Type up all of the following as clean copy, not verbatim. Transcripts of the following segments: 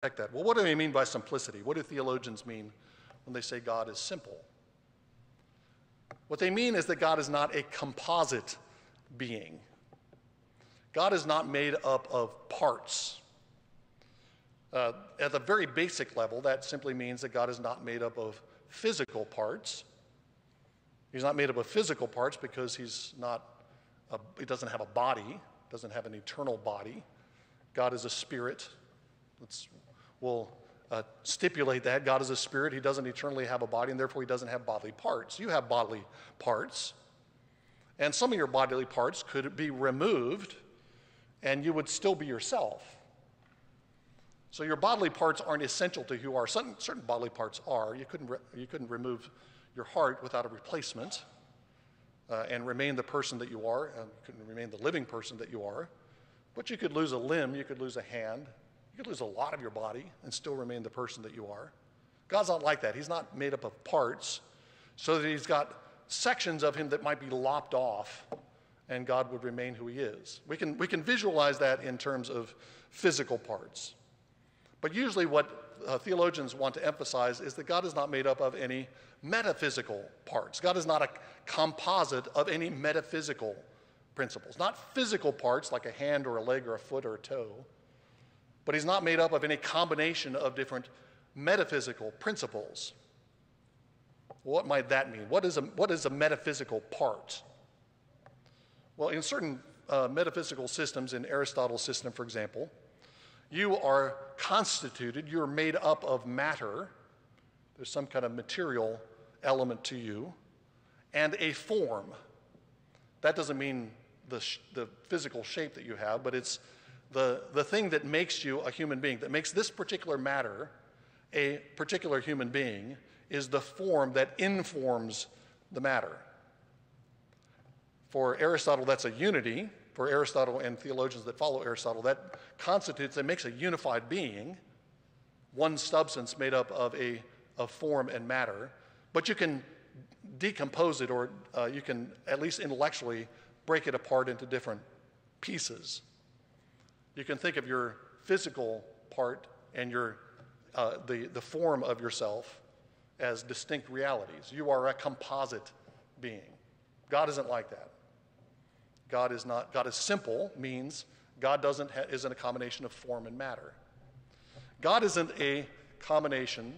that. Well, what do they mean by simplicity? What do theologians mean when they say God is simple? What they mean is that God is not a composite being. God is not made up of parts. At the very basic level, that simply means that God is not made up of physical parts. He's not made up of physical parts because he doesn't have a body, doesn't have an eternal body. God is a spirit. We'll stipulate that. God is a spirit. He doesn't eternally have a body, and therefore he doesn't have bodily parts. You have bodily parts, and some of your bodily parts could be removed, and you would still be yourself. So your bodily parts aren't essential to who you are. Certain bodily parts are. You couldn't remove your heart without a replacement and remain the person that you are, and you couldn't remain the living person that you are. But you could lose a limb, you could lose a hand, you could lose a lot of your body and still remain the person that you are. God's not like that. He's not made up of parts so that he's got sections of him that might be lopped off and God would remain who he is. We can visualize that in terms of physical parts. But usually what theologians want to emphasize is that God is not made up of any metaphysical parts. God is not a composite of any metaphysical principles. Not physical parts like a hand or a leg or a foot or a toe, but he's not made up of any combination of different metaphysical principles. What might that mean? What is a metaphysical part? Well, in certain metaphysical systems, in Aristotle's system, for example, you are constituted, you're made up of matter. There's some kind of material element to you, and a form. That doesn't mean the physical shape that you have, but it's the thing that makes you a human being, that makes this particular matter a particular human being, is the form that informs the matter. For Aristotle, that's a unity. For Aristotle and theologians that follow Aristotle, that makes a unified being, one substance made up of form and matter. But you can decompose it, or you can at least intellectually break it apart into different pieces. You can think of your physical part and the form of yourself as distinct realities. You are a composite being. God isn't like that. God is simple, means God isn't a combination of form and matter. God isn't a combination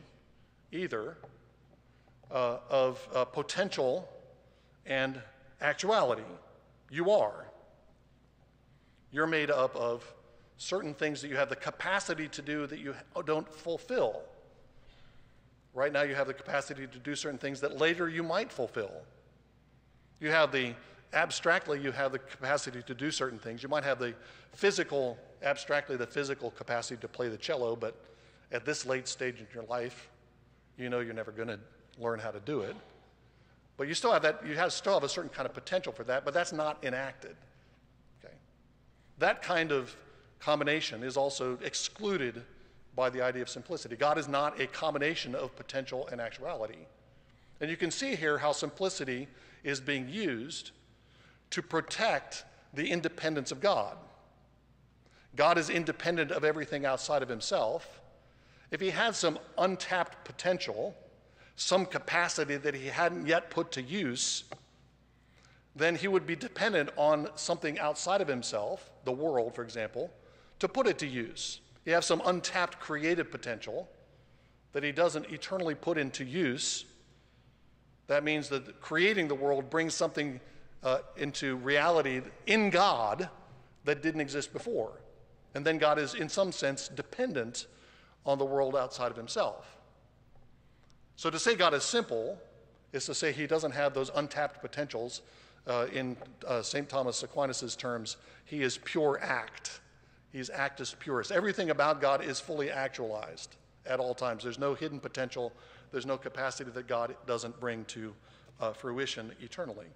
either of potential and actuality. You are. You're made up of certain things that you have the capacity to do that you don't fulfill. Right now you have the capacity to do certain things that later you might fulfill. Abstractly, you have the capacity to do certain things. You might have abstractly the physical capacity to play the cello, but at this late stage in your life, you know you're never going to learn how to do it. But you still have that. Still have a certain kind of potential for that, but that's not enacted. Okay? That kind of combination is also excluded by the idea of simplicity. God is not a combination of potential and actuality. And you can see here how simplicity is being used to protect the independence of God. God is independent of everything outside of himself. If he had some untapped potential, some capacity that he hadn't yet put to use, then he would be dependent on something outside of himself, the world, for example, to put it to use. You have some untapped creative potential that he doesn't eternally put into use. That means that creating the world brings something into reality in God that didn't exist before. And then God is, in some sense, dependent on the world outside of himself. So to say God is simple is to say he doesn't have those untapped potentials. In St. Thomas Aquinas' terms, he is pure act. He's actus purus. Everything about God is fully actualized at all times. There's no hidden potential. There's no capacity that God doesn't bring to fruition eternally.